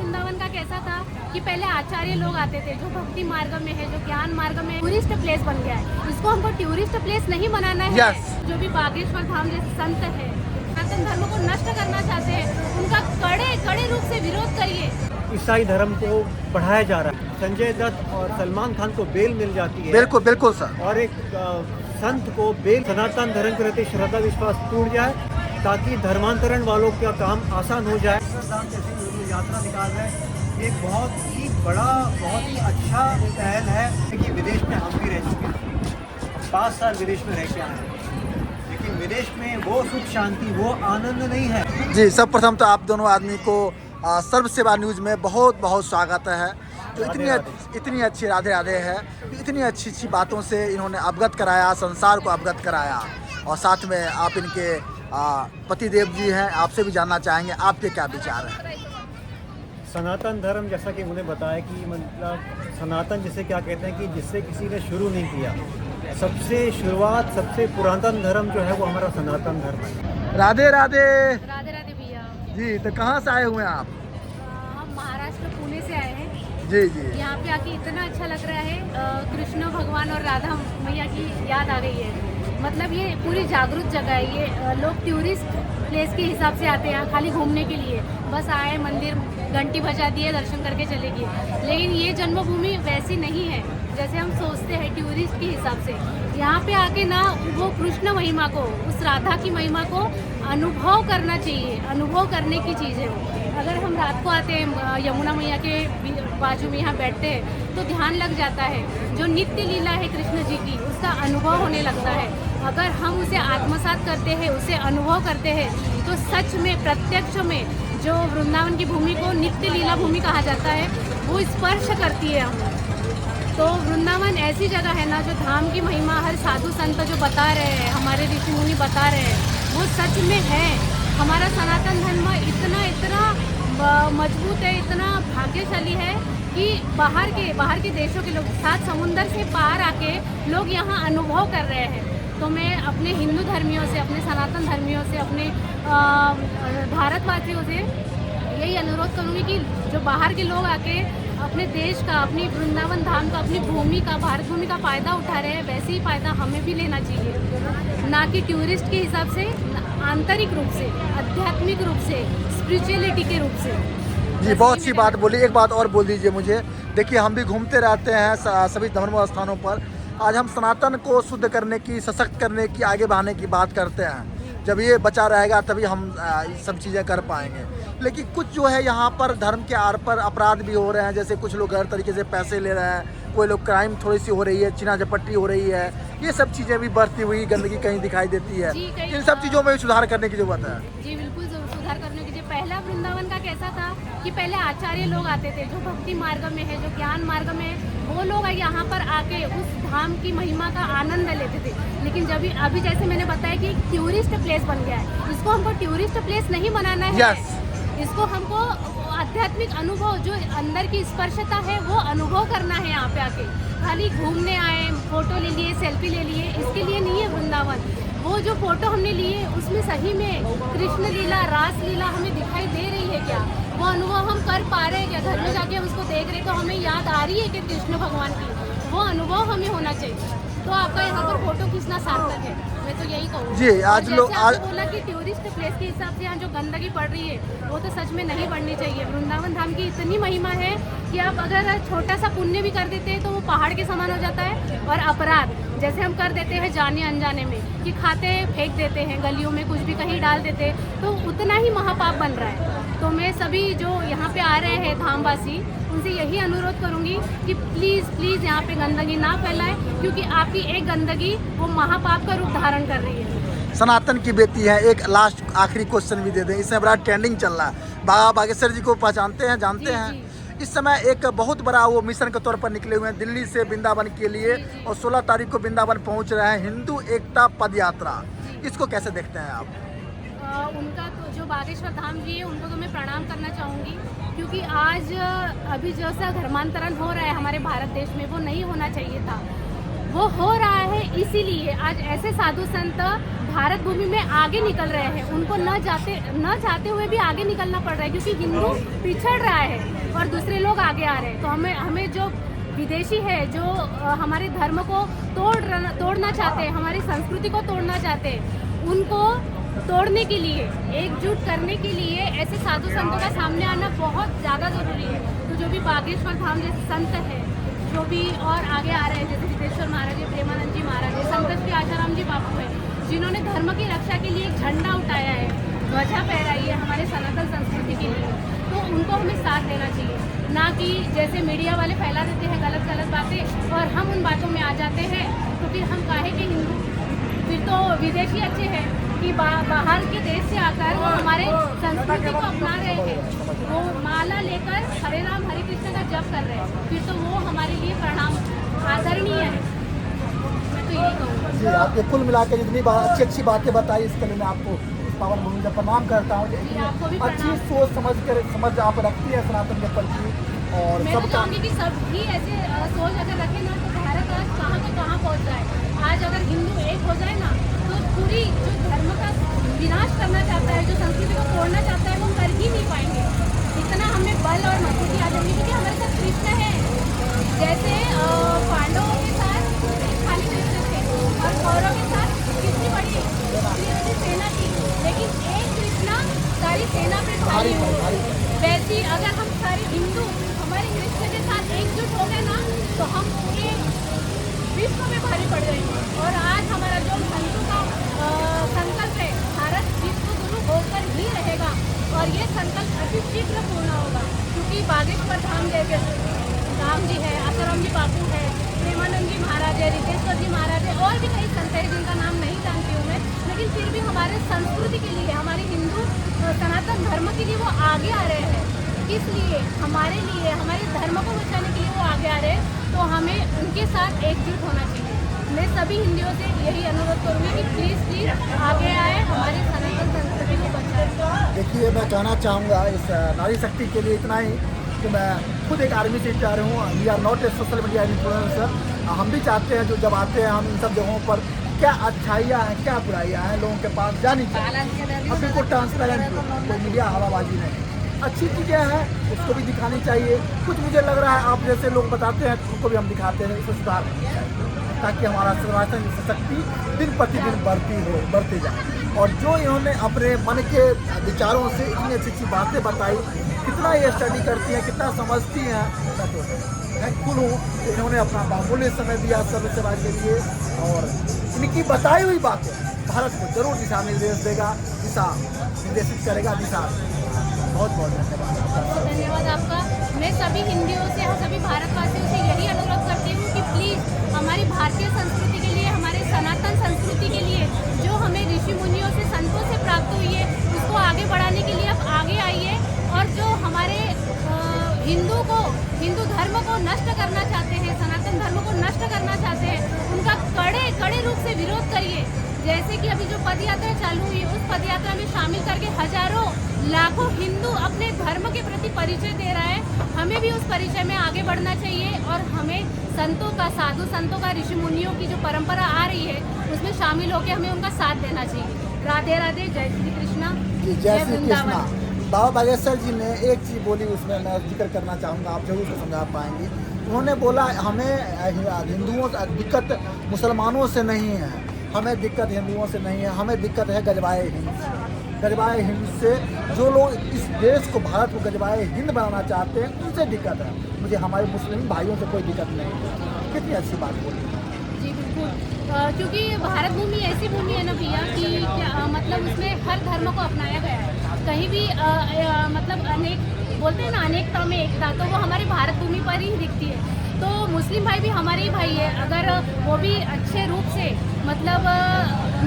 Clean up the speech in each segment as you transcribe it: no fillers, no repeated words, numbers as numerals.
वृंदावन का कैसा था कि पहले आचार्य लोग आते थे, जो भक्ति मार्ग में है, जो ज्ञान मार्ग में, टूरिस्ट प्लेस बन गया है। इसको हमको टूरिस्ट प्लेस नहीं बनाना है। Yes. जो भी बागेश्वर धाम जैसे संत है, सनातन धर्म को नष्ट करना चाहते हैं, उनका कड़े रूप से विरोध करिए। ईसाई धर्म को बढ़ाया जा रहा है। संजय दत्त और सलमान खान को बेल मिल जाती है। बिल्कुल बिल्कुल सर। और एक संत को बेल, सनातन धर्म के प्रति श्रद्धा विश्वास टूट जाए ताकि धर्मांतरण वालों का काम आसान हो जाए। धाम जैसे जो यात्रा निकाल रहे हैं, एक बहुत ही बड़ा, बहुत ही अच्छा पहल है कि विदेश में हम भी रह चुके हैं, 5 साल विदेश में रह के आए हैं, लेकिन विदेश में वो सुख शांति, वो आनंद नहीं है। जी, सब प्रथम तो आप दोनों आदमी को सर्व सेवा न्यूज़ में बहुत बहुत स्वागत है। तो इतनी अच्छी राधे राधे है, इतनी अच्छी बातों से इन्होंने अवगत कराया, संसार को अवगत कराया। और साथ में आप इनके पतिदेव जी हैं, आपसे भी जानना चाहेंगे आपके क्या विचार हैं। सनातन धर्म, जैसा कि उन्होंने बताया कि मतलब सनातन जिसे क्या कहते हैं कि जिससे किसी ने शुरू नहीं किया, सबसे शुरुआत, सबसे पुरातन धर्म जो है वो हमारा सनातन धर्म है। राधे राधे। राधे राधे भैया। जी, तो कहाँ से आए हुए हैं आप? हम महाराष्ट्र पुणे से आए हैं। जी जी। यहाँ पे आके इतना अच्छा लग रहा है, कृष्ण भगवान और राधा मैया की याद आ गई है। मतलब ये पूरी जागरूक जगह है। ये लोग टूरिस्ट प्लेस के हिसाब से आते हैं खाली घूमने के लिए, बस आए, मंदिर घंटी बजा दिए, दर्शन करके चले गए। लेकिन ये जन्मभूमि वैसी नहीं है जैसे हम सोचते हैं टूरिस्ट के हिसाब से। यहाँ पे आके ना वो कृष्ण महिमा को, उस राधा की महिमा को अनुभव करना चाहिए, अनुभव करने की चीज़ है वो। अगर हम रात को आते हैं, यमुना मैया के बाजू में यहाँ बैठते हैं, तो ध्यान लग जाता है। जो नित्य लीला है कृष्ण जी की, उसका अनुभव होने लगता है। अगर हम उसे आत्मसात करते हैं, उसे अनुभव करते हैं, तो सच में, प्रत्यक्ष में जो वृंदावन की भूमि को नित्य लीला भूमि कहा जाता है, वो स्पर्श करती है हमें। तो वृंदावन ऐसी जगह है ना, जो धाम की महिमा हर साधु संत जो बता रहे हैं, हमारे ऋषि मुनि बता रहे हैं, वो सच में है। हमारा सनातन धर्म इतना मजबूत है, इतना भाग्यशाली है कि बाहर के देशों के लोग, 7 समुंदर से पार आके लोग यहाँ अनुभव कर रहे हैं। तो मैं अपने हिंदू धर्मियों से, अपने सनातन धर्मियों से, अपने भारतवासियों से यही अनुरोध करूँगी कि जो बाहर के लोग आके अपने देश का, अपनी वृंदावन धाम का, अपनी भूमि का, भारत भूमि का फ़ायदा उठा रहे हैं, वैसे ही फ़ायदा हमें भी लेना चाहिए। ना कि टूरिस्ट के हिसाब से, आंतरिक रूप से, आध्यात्मिक रूप से, स्पिरिचुअलिटी के रूप से। जी, बहुत सी बात बोली। एक बात और बोल दीजिए मुझे। देखिए, हम भी घूमते रहते हैं सभी धर्म स्थानों पर। आज हम सनातन को शुद्ध करने की, सशक्त करने की, आगे बढ़ाने की बात करते हैं। जब ये बचा रहेगा तभी हम ये सब चीज़ें कर पाएंगे। लेकिन कुछ जो है यहाँ पर धर्म के आर पर अपराध भी हो रहे हैं। जैसे कुछ लोग गलत तरीके से पैसे ले रहे हैं, कोई लोग क्राइम थोड़ी सी हो रही है, चीना झपट्टी हो रही है। ये सब चीज़ें भी बढ़ती हुई गंदगी कहीं दिखाई देती है। इन सब चीज़ों में सुधार करने की जरूरत है। जी बिल्कुल, सुधार करने की। पहला वृंदावन का कैसा था कि पहले आचार्य लोग आते थे, जो भक्ति मार्ग में है, जो ज्ञान मार्ग में है, वो लोग यहाँ पर आके उस धाम की महिमा का आनंद लेते थे। लेकिन जब अभी जैसे मैंने बताया कि एक टूरिस्ट प्लेस बन गया है, इसको हमको टूरिस्ट प्लेस नहीं बनाना है। Yes. इसको हमको आध्यात्मिक अनुभव, जो अंदर की स्पर्शता है, वो अनुभव करना है। यहाँ पे आके खाली घूमने आए, फोटो ले लिए, सेल्फी ले लिए, इसके लिए नहीं है वृंदावन। वो जो फोटो हमने लिए, उसमें सही में कृष्ण लीला, रास लीला हमें दिखाई दे रही है क्या? वो अनुभव हम कर पा रहे हैं क्या? घर में जाके हम उसको देख रहे तो हमें याद आ रही है कि कृष्ण भगवान की, वो अनुभव हमें होना चाहिए। तो आपका यहाँ पर फोटो खींचना सार्थक है, मैं तो यही कहूँगी। जी, आज लोग बोला कि टूरिस्ट प्लेस के हिसाब से यहाँ जो गंदगी पड़ रही है, वो तो सच में नहीं बढ़नी चाहिए। वृंदावन धाम की इतनी महिमा है कि आप अगर छोटा सा पुण्य भी कर देते हैं तो वो पहाड़ के समान हो जाता है। और अपराध जैसे हम कर देते हैं जाने अनजाने में, कि खाते फेंक देते हैं गलियों में, कुछ भी कहीं डाल देते हैं, तो उतना ही महापाप बन रहा है। तो मैं सभी जो यहाँ पे आ रहे हैं धामवासी, उनसे यही अनुरोध करूँगी कि प्लीज़ यहाँ पे गंदगी ना फैलाएं, क्योंकि आपकी एक गंदगी वो महापाप का रूप धारण कर रही है। सनातन की बेटी है। एक लास्ट आखिरी क्वेश्चन भी दे दें, इसमें बड़ा ट्रेंडिंग चल रहा है। बाबा बागेश्वर जी को पहचानते हैं, जानते हैं? इस समय एक बहुत बड़ा वो मिशन के तौर पर निकले हुए हैं दिल्ली से वृंदावन के लिए, और 16 तारीख को वृंदावन पहुंच रहे हैं, हिंदू एकता पद यात्रा। इसको कैसे देखते हैं आप? उनका तो जो बागेश्वर धाम जी है, उनको तो मैं प्रणाम करना चाहूँगी, क्योंकि आज अभी जैसा धर्मांतरण हो रहा है हमारे भारत देश में, वो नहीं होना चाहिए था। वो हो रहा है इसीलिए आज ऐसे साधु संत भारत भूमि में आगे निकल रहे हैं। उनको न चाहते हुए भी आगे निकलना पड़ रहा है, क्योंकि हिंदू पिछड़ रहा है और दूसरे लोग आगे आ रहे हैं। तो हमें जो विदेशी है, जो हमारे धर्म को तोड़ना चाहते हैं, हमारी संस्कृति को तोड़ना चाहते हैं, उनको तोड़ने के लिए, एकजुट करने के लिए ऐसे साधु संतों का सामने आना बहुत ज़्यादा ज़रूरी है। तो जो भी बागेश्वर धाम जैसे संत है, जो भी और आगे आ रहे हैं, जैसे सिद्धेश्वर महाराज जी, प्रेमानंद जी महाराज जी, संत श्री आशाराम जी बापू है, जिन्होंने धर्म की रक्षा के लिए एक झंडा उठाया है, ध्वजा फहराई है हमारे सनातन संस्कृति के लिए, तो उनको हमें साथ देना चाहिए। ना कि जैसे मीडिया वाले फैला देते हैं गलत बातें और हम उन बातों में आ जाते हैं, तो फिर हम काहे के हिंदू, फिर तो विदेशी अच्छे हैं कि बाहर के देश से आकर वो हमारे संस्कृति को अपना रहे हैं, वो माला लेकर हरे राम हरे कृष्ण का जप कर रहे हैं, फिर तो वो हमारे लिए प्रणाम आदरणीय है। मैं तो यही कहूँगा जी, आपके कुल मिला के जितनी अच्छी बातें बताई, इसके लिए मैं आपको पावन भूमि का प्रणाम करता हूँ। आपको भी अच्छी सोच समझ आप रखती है सनातन के प्रति, और मैं तो सबका चाहूँगी कि सभी ऐसे सोच अगर रखें ना, तो भारत आज कहाँ का कहाँ पहुँच जाए। आज अगर हिंदू एक हो जाए ना, तो पूरी जो धर्म का विनाश करना चाहता है, जो संस्कृति को तोड़ना चाहता है, वो कर ही नहीं पाएंगे। इतना हमें बल और मजबूती आ जाएगी, क्योंकि हमारे साथ कृष्ण है। जैसे पांडवों के साथ खाली कृष्ण थे और कौरवों के साथ कितनी बड़ी सेना थी, लेकिन एक कृष्ण सारी सेना पे भारी हुए। वैसे अगर हम सारे हिंदू हमारे कृष्ण के साथ एकजुट हो गए ना, तो हम पूरे विश्व में भारी पड़ जाएंगे। और आज हमारा जो संतों का संकल्प है, भारत विश्व गुरु होकर ही रहेगा, और ये संकल्प अति शीघ्र पूर्ण होगा, क्योंकि बागेश्वर धाम जैसे राम जी है, आसाराम जी बापू है, प्रेमानंद जी महाराज है, रितेश्वर जी महाराज है, और भी कई संत है जिनका नाम नहीं जानती हूँ मैं, लेकिन फिर भी हमारे संस्कृति के लिए, हमारे हिंदू सनातन धर्म के लिए वो आगे आ रहे हैं। इसलिए हमारे लिए, हमारे धर्म को बचाने के लिए वो आगे आ रहे हैं, तो हमें उनके साथ एकजुट होना चाहिए। मैं सभी हिंदियों से यही अनुरोध करूँगी कि प्लीज़ आगे आए, हमारी सनातन संस्कृति को बचाएं। देखिए, मैं कहना चाहूँगा इस नारी शक्ति के लिए इतना ही कि मैं खुद एक आर्मी से जा रहा हूँ। We are not a social media influencer. हम भी चाहते हैं जो जब आते हैं हम इन सब जगहों पर क्या अच्छाइयाँ हैं, क्या बुराइयाँ हैं, लोगों के पास जानी चाहिए। अब बिल्कुल ट्रांसपेरेंट हो, कोई मीडिया हवाबाजी नहीं। अच्छी चीज़ें हैं, उसको भी दिखानी चाहिए। कुछ मुझे लग रहा है आप जैसे लोग बताते हैं, उनको भी हम दिखाते हैं, इसे सुधार करनी चाहिए, ताकि हमारा सनातन शक्ति दिन प्रतिदिन बढ़ती जाए। और जो इन्होंने अपने मन के विचारों से इतनी अच्छी बातें बताई, कितना ये स्टडी करती हैं, कितना समझती हैं, मैं तो थैंकफुल हूँ कि इन्होंने अपना बहुमूल्य समय दिया सर्व सेवा के लिए, और इनकी बताई हुई बातें भारत को जरूर दिशा निर्देश देगा, निर्देशित करेगा दिशा। बहुत बहुत धन्यवाद आपका। मैं सभी हिंदियों से, सभी भारतवासियों से यही अनुरोध करती हूँ कि प्लीज़ हमारी भारतीय संस्कृति के लिए, हमारे सनातन संस्कृति के लिए, जो हमें ऋषि मुनियों से, संतों से प्राप्त हुई है, उसको आगे बढ़ाने के लिए आप आगे आइए। और जो हमारे हिंदू धर्म को नष्ट करना चाहते हैं, सनातन धर्म को नष्ट करना चाहते हैं, उनका कड़े रूप से विरोध करिए। जैसे कि अभी जो पद यात्रा चालू हुई है, उस पद यात्रा में शामिल करके हजारों लाखों हिंदू अपने धर्म के प्रति परिचय दे रहा है। हमें भी उस परिचय में आगे बढ़ना चाहिए, और हमें संतों का, साधु संतों का, ऋषि मुनियों की जो परंपरा आ रही है, उसमें शामिल होकर हमें उनका साथ देना चाहिए। राधे राधे, जय श्री कृष्णा, जय श्री कृष्णा। बाबा बागेश्वर जी ने एक चीज़ बोली, उसमें मैं जिक्र करना चाहूँगा, आप जरूर उसको समझा पाएंगे। उन्होंने बोला हमें हिंदुओं से दिक्कत मुसलमानों से नहीं है, हमें दिक्कत हिंदुओं से नहीं है, हमें दिक्कत है गजबाए हिंद से। गजबाए हिंद से जो लोग इस देश को, भारत को गजबाए हिंद बनाना चाहते हैं, उनसे दिक्कत है। मुझे हमारे मुस्लिम भाइयों से कोई दिक्कत नहीं है। कितनी अच्छी बात बोली। जी बिल्कुल, क्योंकि भारत भूमि ऐसी भूमि है ना भैया कि मतलब उसमें हर धर्म को अपनाया गया है। कहीं भी मतलब अनेक बोलते हैं ना, अनेकता में एकता, तो वो हमारे भारत भूमि पर ही दिखती है। तो मुस्लिम भाई भी हमारे ही भाई है, अगर वो भी अच्छे रूप से मतलब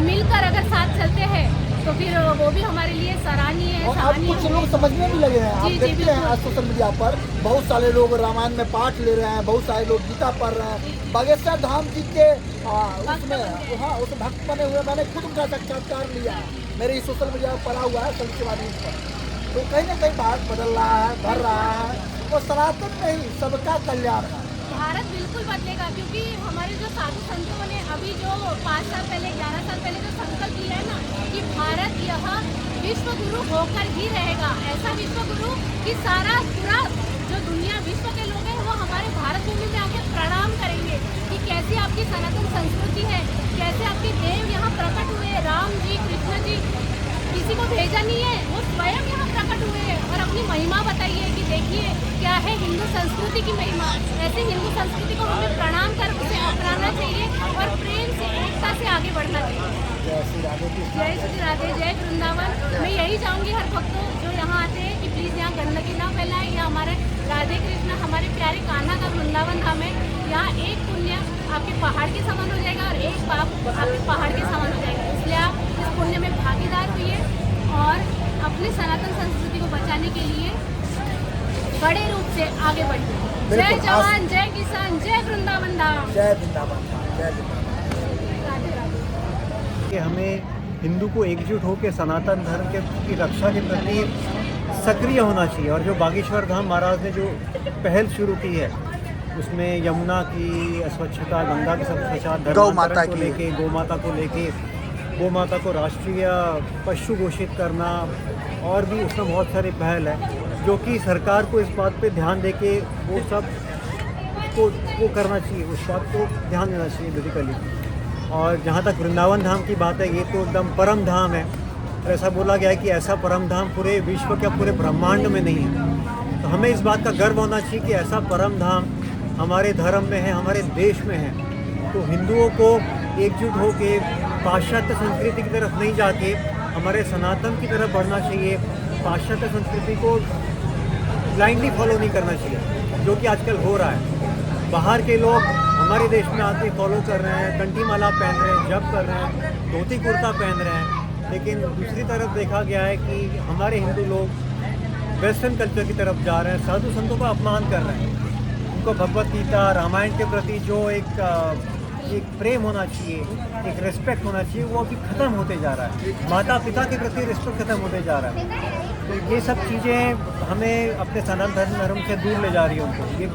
मिलकर अगर साथ चलते हैं, तो फिर वो भी हमारे लिए सराहनीय है। और अब कुछ लोग समझने भी लगे हैं। आप देखते हैं आज सोशल मीडिया पर बहुत सारे लोग रामायण में पाठ ले रहे हैं, बहुत सारे लोग गीता पढ़ रहे हैं। बागेश्वर धाम जी के उसमें उस भक्त बने हुए, मैंने खुद उनका साक्षात्कार लिया, मेरे इस सोशल मीडिया पर पड़ा हुआ है सर्व सेवा न्यूज़ पर। तो कहीं ना कहीं बात बदल रहा है, बढ़ रहा है, और सनातन नहीं, सबका कल्याण है। भारत बिल्कुल बदलेगा, क्योंकि हमारे जो साधु संतों ने अभी जो 5 साल पहले 11 साल पहले जो संकल्प लिया है ना कि भारत यह विश्व गुरु होकर ही रहेगा, ऐसा विश्व गुरु कि सारा पूरा जो दुनिया विश्व के लोग हैं वो हमारे भारत भूमि में आके प्रणाम करेंगे कि कैसी आपकी सनातन संस्कृति है, कैसे आपके देव यहाँ प्रकट हुए, राम जी कृष्ण जी, किसी को भेजा नहीं है, वो स्वयं यहाँ प्रकट हुए हैं और अपनी महिमा बताइए कि देखिए क्या है हिंदू संस्कृति की महिमा। ऐसे हिंदू संस्कृति को हमें प्रणाम कर उसे अपनाना चाहिए और प्रेम से एकता से आगे बढ़ना चाहिए। जय श्री राधे कृष्ण। जय श्री राधे, जय वृंदावन। मैं यही चाहूँगी हर भक्तों जो यहाँ आते हैं कि प्लीज़ यहाँ गंदगी ना फैलाएं। यहाँ हमारे राधे कृष्ण हमारे प्यारे कान्हा का वृंदावन धाम है। यहाँ एक पुण्य आपके पहाड़ के समान हो जाएगा और एक पाप आपके पहाड़ के समान हो जाएगा। इसलिए आप इस पुण्य में भागीदार हुई और अपने सनातन संस्कृति को बचाने के लिए बड़े रूप से आगे बढ़िए। जय जवान, जय किसान, जय वृंदावन धाम, जय वृंदावन धाम, जय वृंदावन। राधे राधे। कि हमें हिंदू को एकजुट होकर सनातन धर्म की रक्षा के प्रति सक्रिय होना चाहिए। और जो बागेश्वर धाम महाराज ने जो पहल शुरू की है उसमें यमुना की स्वच्छता, गंगा की स्वच्छता, गौ माता को की लेके, गौ माता को राष्ट्रीय पशु घोषित करना, और भी उसमें बहुत सारी पहल है जो कि सरकार को इस बात पे ध्यान दे के वो सब को करना चाहिए, उस बात को ध्यान देना चाहिए बेसिकली। और जहाँ तक वृंदावन धाम की बात है, ये तो एकदम परम धाम है। और ऐसा बोला गया है कि ऐसा परम धाम पूरे विश्व के पूरे ब्रह्मांड में नहीं है। तो हमें इस बात का गर्व होना चाहिए कि ऐसा परम धाम हमारे धर्म में है, हमारे देश में है। तो हिंदुओं को एकजुट होकर पाश्चात्य संस्कृति की तरफ नहीं जाके हमारे सनातन की तरफ बढ़ना चाहिए। पाश्चात्य संस्कृति को ब्लाइंडली फॉलो नहीं करना चाहिए, जो कि आजकल हो रहा है। बाहर के लोग हमारे देश में आके फॉलो कर रहे हैं, कंठी माला पहन रहे हैं, जप कर रहे हैं, धोती कुर्ता पहन रहे हैं। लेकिन दूसरी तरफ देखा गया है कि हमारे हिंदू लोग वेस्टर्न कल्चर की तरफ जा रहे हैं, साधु संतों का अपमान कर रहे हैं। उनको भगवत गीता, रामायण के प्रति जो एक प्रेम होना चाहिए, एक रिस्पेक्ट होना चाहिए, वो अभी ख़त्म होते जा रहा है। माता पिता के प्रति रिस्पेक्ट ख़त्म होते जा रहा है। तो ये सब चीज़ें हमें अपने सनातन धर्म से दूर ले जा रही है उनको, जो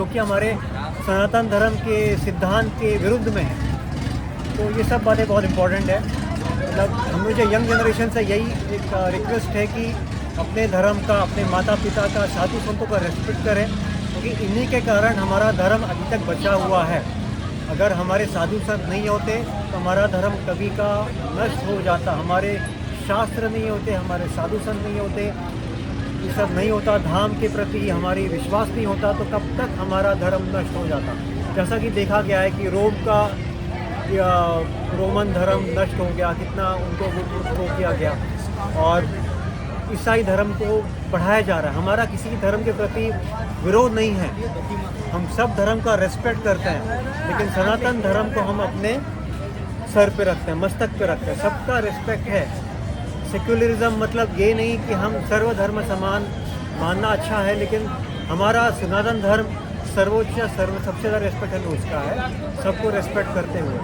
कि हमारे सनातन धर्म के सिद्धांत के विरुद्ध में है। तो ये सब बातें बहुत इम्पोर्टेंट है। मतलब हम जो यंग जनरेशन से यही एक रिक्वेस्ट है कि अपने धर्म का, अपने माता पिता का, साधु संतों का रेस्पेक्ट करें, क्योंकि इन्हीं के कारण हमारा धर्म अभी तक बचा हुआ है। अगर हमारे साधु संत नहीं होते तो हमारा धर्म कभी का नष्ट हो जाता। हमारे शास्त्र नहीं होते, हमारे साधु संत नहीं होते, ये सब नहीं होता, धाम के प्रति हमारी विश्वास नहीं होता, तो कब तक हमारा धर्म नष्ट हो जाता। जैसा कि देखा गया है कि रोमन धर्म नष्ट हो गया, कितना उनको वो किया गया, और ईसाई धर्म को बढ़ाया जा रहा है। हमारा किसी धर्म के प्रति विरोध नहीं है, हम सब धर्म का रेस्पेक्ट करते हैं, लेकिन सनातन धर्म को हम अपने सर पे रखते हैं, मस्तक पे रखते हैं, सबका रिस्पेक्ट है। सेक्युलरिज्म मतलब ये नहीं कि हम सर्वधर्म समान मानना अच्छा है, लेकिन हमारा सनातन धर्म सर्वोच्च सबसे ज़्यादा रेस्पेक्ट है उसका है, सबको रेस्पेक्ट करते हुए।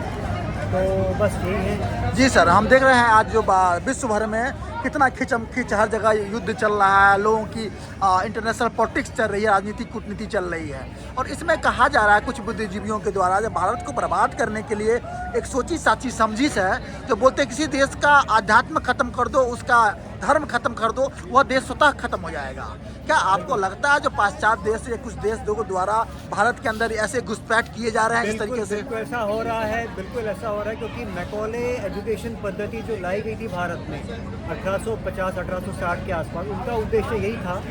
तो बस यही है जी सर। हम देख रहे हैं आज जो विश्व भर में कितना खिंचम खिंच, हर जगह युद्ध चल रहा है, लोगों की इंटरनेशनल पॉलिटिक्स चल रही है, राजनीतिक कूटनीति चल रही है। और इसमें कहा जा रहा है कुछ बुद्धिजीवियों के द्वारा, जब भारत को बर्बाद करने के लिए एक सोची साची समझी से है, जो बोलते हैं किसी देश का आध्यात्म खत्म कर दो, उसका धर्म खत्म कर दो, वह देश स्वतः खत्म हो जाएगा। क्या आपको लगता है जो पाश्चात्य देश या कुछ देश द्वारा भारत के अंदर ऐसे घुसपैठ किए जा रहे हैं इस तरीके से? बिल्कुल ऐसा हो रहा है, बिल्कुल ऐसा हो रहा है, क्योंकि मैकॉले एजुकेशन पद्धति जो लाई गई थी भारत में 1850-1860 के आसपास, उनका उद्देश्य यही था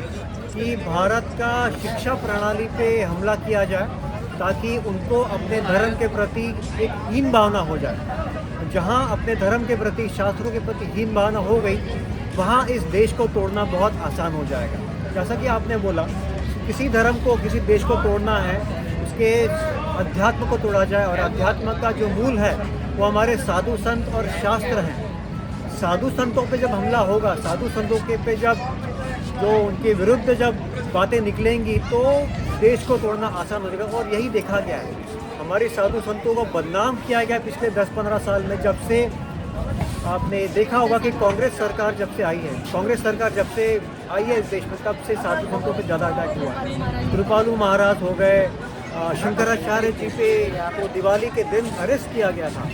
कि भारत का शिक्षा प्रणाली पे हमला किया जाए, ताकि उनको अपने धर्म के प्रति एक हीन भावना हो जाए। जहाँ अपने धर्म के प्रति, शास्त्रों के प्रति हीन भावना हो गई, वहाँ इस देश को तोड़ना बहुत आसान हो जाएगा। जैसा कि आपने बोला, किसी धर्म को, किसी देश को तोड़ना है, उसके अध्यात्म को तोड़ा जाए, और अध्यात्म का जो मूल है वो हमारे साधु संत और शास्त्र हैं। साधु संतों पे जब हमला होगा, साधु संतों के पे जब जो उनके विरुद्ध जब बातें निकलेंगी, तो देश को तोड़ना आसान हो जाएगा। और यही देखा गया है, हमारे साधु संतों को बदनाम किया गया पिछले 10-15 साल में। जब से आपने देखा होगा कि कांग्रेस सरकार जब से आई है इस देश में, तब से साधु संतों पे ज़्यादा अटैक हुआ है। कृपालु महाराज हो गए, शंकराचार्य जी पे को दिवाली के दिन अरेस्ट किया गया था।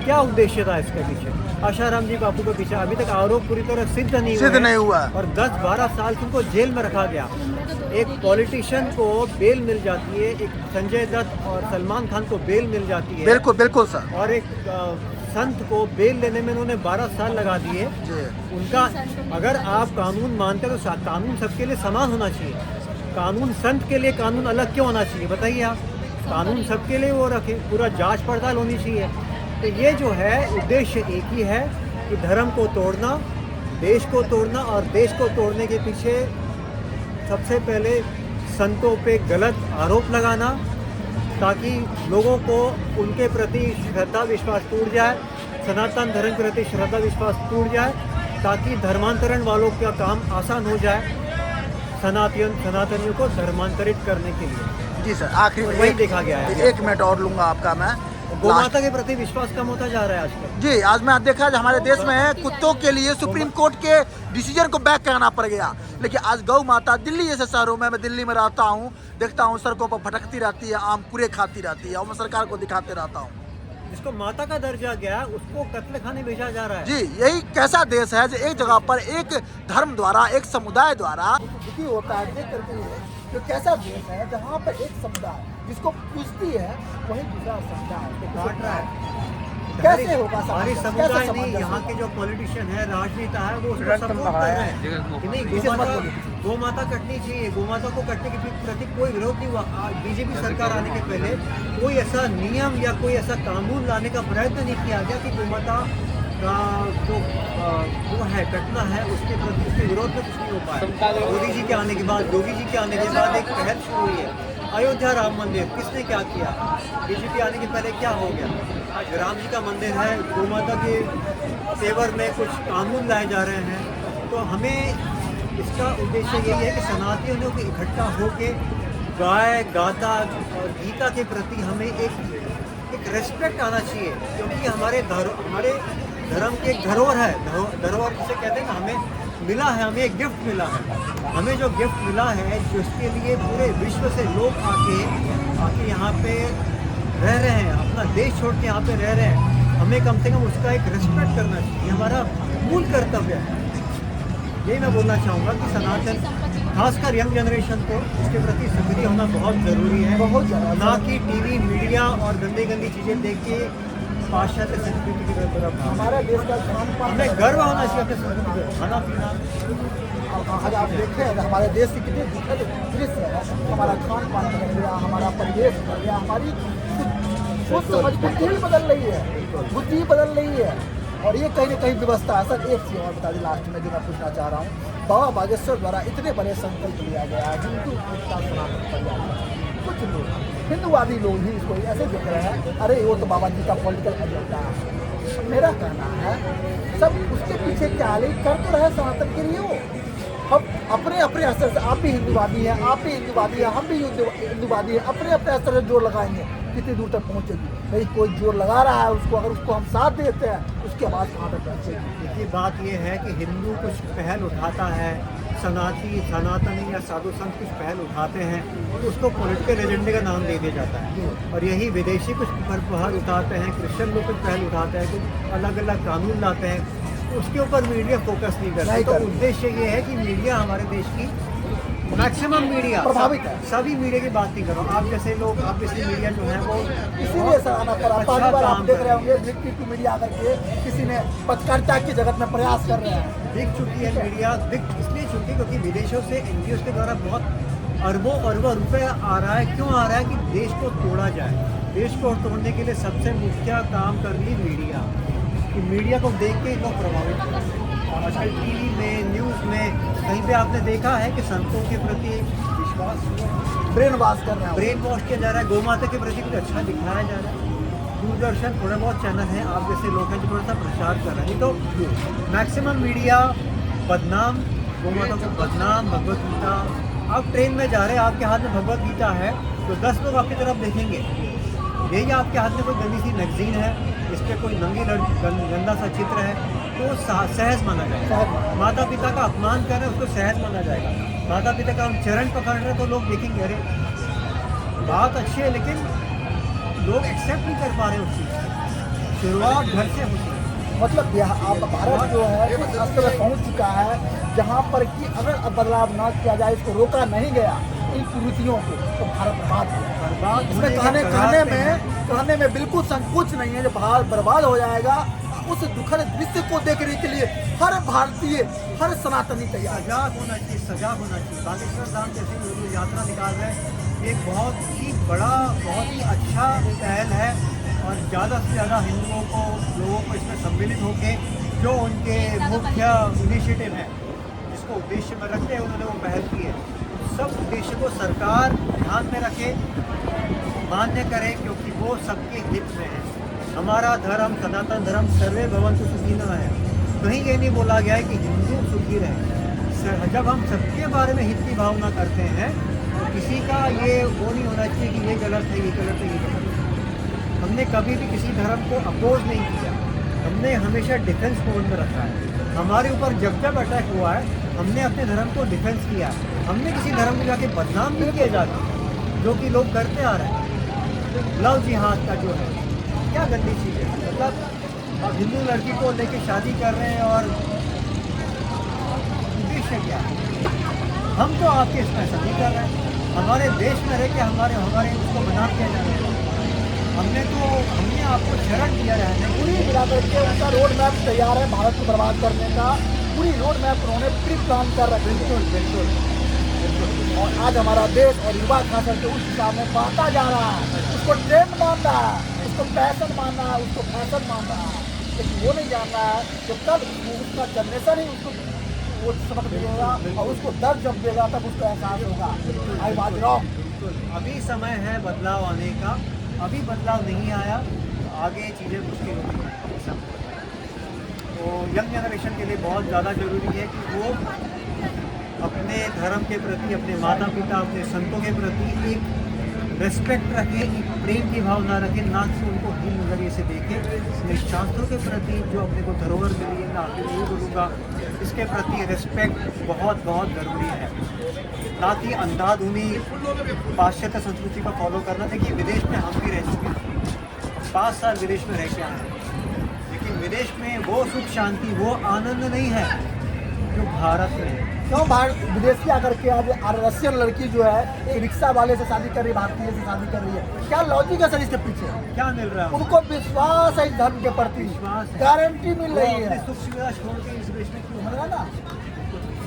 क्या उद्देश्य था इसके पीछे? आशाराम जी बापू के पीछे अभी तक आरोप पूरी तरह सिद्ध नहीं हुआ और 10-12 साल उनको जेल में रखा गया। एक पॉलिटिशियन को बेल मिल जाती है, एक संजय दत्त और सलमान खान को बेल मिल जाती है, बिल्कुल बिल्कुल सर, और एक संत को बेल लेने में उन्होंने 12 साल लगा दिए। उनका अगर आप कानून मानते हो तो कानून सबके लिए समान होना चाहिए। कानून संत के लिए कानून अलग क्यों होना चाहिए बताइए आप? कानून सबके लिए वो रखे, पूरा जांच पड़ताल होनी चाहिए। तो ये जो है उद्देश्य एक ही है कि धर्म को तोड़ना, देश को तोड़ना, और देश को तोड़ने के पीछे सबसे पहले संतों पे गलत आरोप लगाना ताकि लोगों को उनके प्रति श्रद्धा विश्वास टूट जाए, सनातन धर्म के प्रति श्रद्धा विश्वास टूट जाए, ताकि धर्मांतरण वालों का काम आसान हो जाए सनातनियों को धर्मांतरित करने के लिए। जी सर, आखिरी में वही देखा गया है। 1 मिनट और लूंगा आपका मैं। गोमाता के प्रति विश्वास कम होता जा रहा है आजकल। जी, आज मैं देखा हमारे देश में कुत्तों के लिए सुप्रीम कोर्ट के डिसीजन को बैक करना पड़ गया, लेकिन आज गौ माता दिल्ली जैसे शहरों में, मैं दिल्ली में रहता हूँ, देखता हूँ सड़कों पर भटकती रहती है, आम पूरे खाती रहती है, और मैं सरकार को दिखाते रहता हूँ। जिसको माता का दर्जा गया उसको कत्ल खाने भेजा जा रहा है। जी, यही कैसा देश है जो एक जगह पर एक धर्म द्वारा, एक समुदाय द्वारा दुखी होता है देख करके। तो कैसा देश है जहाँ पर एक समुदाय जिसको पूछती है वही दूसरा समुदाय तो काट रहा है? कैसे होगा? हमारी समुदाय नहीं, यहाँ के जो पॉलिटिशियन है, राजनेता है, वो उसको सपोर्ट कर रहे हैं कि नहीं गौ माता कटनी चाहिए। गौ माता को कटने के प्रति कोई विरोध नहीं हुआ। बीजेपी सरकार आने के पहले कोई ऐसा नियम या कोई ऐसा कानून लाने का प्रयत्न नहीं किया गया कि गौ माता का जो वो है कटना है उसके प्रति उसके विरोध में कुछ नहीं हो पाया। मोदी जी के आने के बाद, योगी जी के आने के बाद एक पहल शुरू हुई है। अयोध्या राम मंदिर किसने क्या किया? बीजेपी आने के पहले क्या हो गया? आज राम जी का मंदिर है, गौ माता के फेवर में कुछ कानून लाए जा रहे हैं। तो हमें इसका उद्देश्य यही है कि सनातनियों को इकट्ठा होके गाय गाता और गीता के प्रति हमें एक रेस्पेक्ट आना चाहिए, क्योंकि हमारे धर्म की एक धरोहर है। धरोहर जिसे कहते हैं ना, हमें मिला है, हमें एक गिफ्ट मिला है। हमें जो गिफ्ट मिला है, जिसके लिए पूरे विश्व से लोग आके यहाँ पे रह रहे हैं, अपना देश छोड़ के यहाँ पे रह रहे हैं, हमें कम से कम उसका एक रिस्पेक्ट करना चाहिए। हमारा मूल कर्तव्य है। यही मैं बोलना चाहूँगा कि सनातन, खासकर यंग जनरेशन को इसके प्रति सक्रिय होना बहुत ज़रूरी है। बहुत ना कि टीवी मीडिया और गंदी गंदी चीज़ें देख के पाश्चात्य संस्कृति की तरफ। हमारा देश का हमें गर्व होना चाहिए अपने संस्कृति पे, खाना पीना। आज आप देखें हमारे देश की कितनी दुखद दृश्य है। हमारा खान पान बदल गया, हमारा परिवेश बदल गया, हमारी सोच समझ बुद्धि भी बदल रही है, बुद्धि बदल रही है। और ये कहीं ना कहीं व्यवस्था है। सर एक चीज़ और बता दें लास्ट में जो मैं पूछना चाह रहा हूँ, बाबा बागेश्वर द्वारा इतने बड़े संकल्प लिया गया है हिंदू एकता सनातन पर्यावरण, कुछ लोग हिंदूवादी लोग ही इसको ऐसे देख रहे हैं, अरे वो तो बाबा जी का पॉलिटिकल एजेंडा है। मेरा कहना है सब उसके पीछे क्या कर तो रहे सनातन के लिए वो। हम अपने अपने स्तर से, आप भी हिंदूवादी हैं, आप भी हिंदूवादी हैं, हम भी हिंदूवादी हैं, अपने अपने स्तर से जोर लगाएंगे, कितनी दूर तक पहुँचेगी? नहीं, कोई जोर लगा रहा है उसको, अगर उसको हम साथ देते हैं उसकी आवाज़ कहाँ तक पहुँचेगी? देखिए बात ये है कि हिंदू कुछ पहल उठाता है, सनातनी या साधु संत कुछ पहल उठाते हैं तो उसको पॉलिटिकल एजेंडे का नाम दे दिया जाता है। और यही विदेशी कुछ पहल उठाते हैं, क्रिश्चियन लोग कुछ पहल उठाते हैं, कुछ अलग अलग कानून लाते हैं, तो उसके ऊपर मीडिया फोकस नहीं करता। तो उद्देश्य ये है कि मीडिया हमारे देश की मैक्सिमम मीडिया प्रभावित है। सभी मीडिया की बात नहीं करो, आप जैसे लोग, आप जैसे मीडिया जो है वो इसीलिए सराहना करा। पहली बार आप देख रहे होंगे विक्टी टू मीडिया करके किसी ने पत्रकारिता की जगत में प्रयास कर रहे हैं। बिक चुकी है मीडिया, बिक इसलिए चुकी क्योंकि विदेशों से एनजीओ के द्वारा बहुत अरबों रुपए आ रहा है। क्यों आ रहा है? कि देश को तोड़ा जाए। देश को तोड़ने के लिए सबसे मुख्य काम कर रही मीडिया, कि मीडिया को देख के लोग प्रभावित होते हैं। आजकल टीवी में, न्यूज़ में कहीं पे आपने देखा है कि संतों के प्रति विश्वास ब्रेन वॉश कर रहे हैं, ब्रेन वॉश किया जा रहा है, गौ माता के प्रति कुछ अच्छा दिखाया जा रहा है। दूरदर्शन थोड़े बहुत चैनल हैं आप जैसे लोग हैं जो थोड़ा सा प्रचार कर रहे हैं, तो मैक्सिमम मीडिया बदनाम, गौ माता को बदनाम। भगवत गीता, आप ट्रेन में जा रहे हैं, आपके हाथ में भगवत गीता है तो 10 लोग आपकी तरफ देखेंगे। यही आपके हाथ में कोई गंदी सी मैगजीन है, इस पर कोई नंगी गंदा सा चित्र है तो सहज माना जाएगा। माता पिता का अपमान कर रहे हैं उसको सहज माना जाएगा। माता पिता का हम चरण पकड़ रहे हैं तो लोग देखेंगे अरे बात अच्छी है, लेकिन लोग एक्सेप्ट नहीं कर पा रहे उस चीज़ को। शुरुआत घर से होती है। मतलब यहाँ आप भारत जो है इस स्तर में पहुँच चुका है जहाँ पर कि अगर बदलाव न किया जाए, इसको रोका नहीं गया इन कुरीतियों को, तो भारत बर्बाद हो जाएगा। बर्बाद इसमें कहने में बिल्कुल संकोच नहीं है। जब भारत बर्बाद हो जाएगा, उस दुखद दृश्य को देखने के लिए हर भारतीय, हर सनातनी तैयार है। सजाग होना चाहिए, सजाग होना चाहिए। बागेश्वर धाम जैसे लोग यात्रा निकाल रहे हैं, एक बहुत ही बड़ा, बहुत ही अच्छा पहल है, और ज़्यादा से ज़्यादा हिंदुओं को, लोगों को इसमें सम्मिलित होकर जो उनके मुख्य इनिशिएटिव है, जिसको उद्देश्य में रखते हैं उन्होंने वो पहल की है, सब उद्देश्य को सरकार ध्यान में रखे, मान्य करे, क्योंकि वो सबके हित में है। हमारा धर्म, सनातन धर्म सर्वे भवन्तु सुखिनः है। कहीं ये नहीं बोला गया है कि हिंदू सुखी रहे। जब हम सबके बारे में हित की भावना करते हैं, तो किसी का ये वो नहीं होना चाहिए कि ये गलत है, ये गलत है, ये गलत है। हमने कभी भी किसी धर्म को अपोज नहीं किया, हमने हमेशा डिफेंस मोड में रखा है। हमारे ऊपर जब जब अटैक हुआ है, हमने अपने धर्म को डिफेंस किया है। हमने किसी धर्म को जाके बदनाम नहीं किया जाता, जो कि लोग करते आ रहे हैं। लव जिहाद का जो है, क्या गंदी चीज़ है। मतलब अब हिंदू लड़की को लेके शादी कर रहे हैं, और उद्देश्य क्या है? हम तो आपके इसमें ऐसा नहीं कर रहे हैं। हमारे देश में रह के हमारे उसको बना किया जा रहा है। हमने आपको शरण दिया रहने। पूरी मिलाकर के उनका रोड मैप तैयार है भारत को बर्बाद करने का। पूरी रोड मैप उन्होंने प्री प्लान कर रखी है। बिल्कुल। और आज हमारा देश और युवा खास करके उस हिसाब में बढ़ता जा रहा है। उसको ट्रेंड मान रहा है, उसको पैशन मान रहा है, उसको फैशन मान रहा है, लेकिन वो नहीं जान रहा है कि कल उसका जनरेशन ही उसको वो सबक देगा, और उसको दर्द जब देगा तब उसको एहसास होगा। आई बात रॉन्ग। अभी समय है बदलाव आने का। अभी बदलाव नहीं आया तो आगे चीज़ें मुश्किल होगी। तो यंग जनरेशन के लिए बहुत ज़्यादा ज़रूरी है कि वो अपने धर्म के प्रति, अपने माता पिता, अपने संतों के प्रति एक रेस्पेक्ट रखें, एक प्रेम की भावना रखें, ना कि उनको हीन नजरिए से देखें। इसलिए शास्त्रों के प्रति जो अपने को धरोहर मिली है, मैं आपको यही बोलूँगा, इसके प्रति रेस्पेक्ट बहुत बहुत ज़रूरी है, ना कि अंधाधुनी पाश्चात्य संस्कृति को फॉलो करना। देखिए, विदेश में हम भी रह चुके हैं, 5 साल विदेश में रह के आए हैं, लेकिन विदेश में वो सुख शांति, वो आनंद नहीं है जो भारत में है। क्यों विदेशी आकर के आज रशियन लड़की जो है एक रिक्शा वाले से शादी कर रही है, भारतीय से शादी कर रही है? क्या लॉजिक है सर इसके पीछे? क्या मिल रहा है उनको? विश्वास है इस धर्म के प्रति, विश्वास, गारंटी मिल रही है। सुख सुविधा छोड़ के इस देश में क्यों? समझ रहा ना,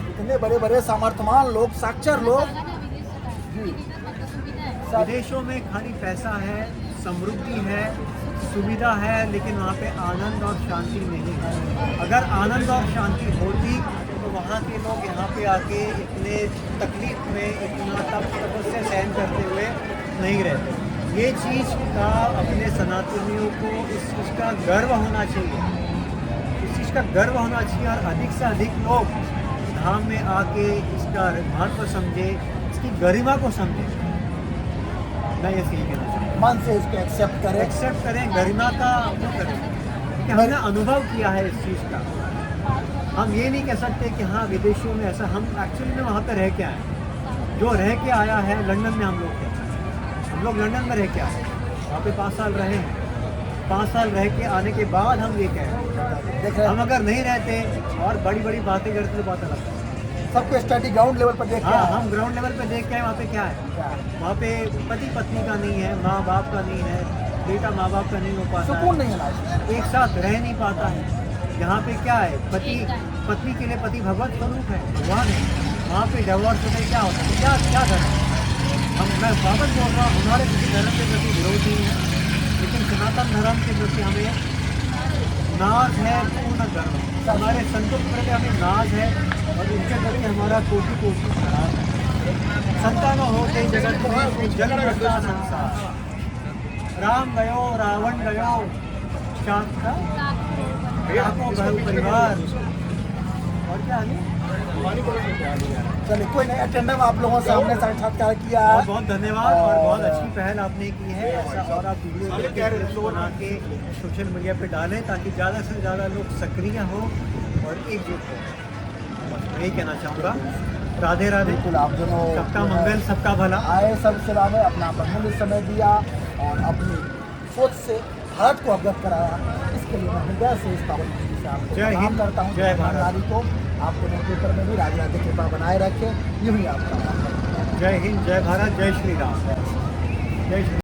इतने बड़े बड़े सामर्थ्यवान लोग, साक्षर लोग। विदेशों में खाली पैसा है, समृद्धि है, सुविधा है, लेकिन वहाँ पे आनंद और शांति नहीं है। अगर आनंद और शांति होती तो वहाँ के लोग यहाँ पे आके इतने तकलीफ में, इतना तपस्या सहन करते हुए नहीं रहते। ये चीज़ का अपने सनातनियों को इस चीज़ का गर्व होना चाहिए, इस चीज़ का गर्व होना चाहिए, और अधिक से अधिक लोग धाम में आके इसका महत्व समझे, इसकी गरिमा को समझे। मैं ये यही कहना चाहूँगा। मन से इसको एक्सेप्ट करें, गरिमा का वो करें कि हमने अनुभव किया है इस चीज़ का। हम ये नहीं कह सकते कि हाँ विदेशियों में ऐसा, हम एक्चुअली में वहाँ पे रह के आए। जो रह के आया है, लंदन में हम लोग लंदन में रह के आए, वहाँ पे 5 साल रहे हैं। 5 साल रह के आने के बाद हम ये कहें, हम अगर नहीं रहते और बड़ी बड़ी बातें करते तो बात अलग है। सबको स्टडी ग्राउंड लेवल पर देख के हम ग्राउंड लेवल पे देख के आए। वहाँ पे क्या है? वहाँ पे पति पत्नी का नहीं है, माँ बाप का नहीं है, बेटा माँ बाप का नहीं हो पाता, सुकून नहीं है, एक साथ रह नहीं पाता है। यहाँ पे क्या है? पति पत्नी के लिए पति भगवत स्वरूप है, भगवान है। वहाँ पे डिवोर्स होते क्या होता है? क्या धर्म? मैं वापस बोल रहा हूँ, हमारे किसी धर्म के प्रति विरोध नहीं है, लेकिन सनातन धर्म के प्रति हमें नाज है, पूर्ण गर्व। हमारे संतों के प्रति हमें नाज है, और उनके प्रति हमारा कोटि खराब है। संतान हो गई जगत में जन्म रखा संसार, राम गयो रावण गयो, लाखों घर परिवार, और क्या है? चलिए कोई नहीं, अटेंडम आप लोगों से हमने साक्षात्कार किया है। बहुत धन्यवाद, और बहुत अच्छी पहल आपने की है ऐसा, और आप वीडियो बना के सोशल मीडिया पे डालें ताकि ज़्यादा से ज़्यादा लोग सक्रिय हों और एकजुट हों। यही कहना चाहूँगा। राधे राधे। बिल्कुल आप दोनों सबका मंगल, सबका भला। आए सब सेवा में, अपना बहुमूल्य समय दिया और अपनी सोच से भारत को अवगत कराया। इसके लिए मैं हृदय से इस पावन तिथि से आपको जय प्रणाम हिंद, करता हूँ। जय भारत। नारी को आपको नेतृत्व में भी राधे राधे कृपा बनाए रखें, यूँ ही आपका नाम। जय हिंद, जय भारत, जय श्री राम, जय श्री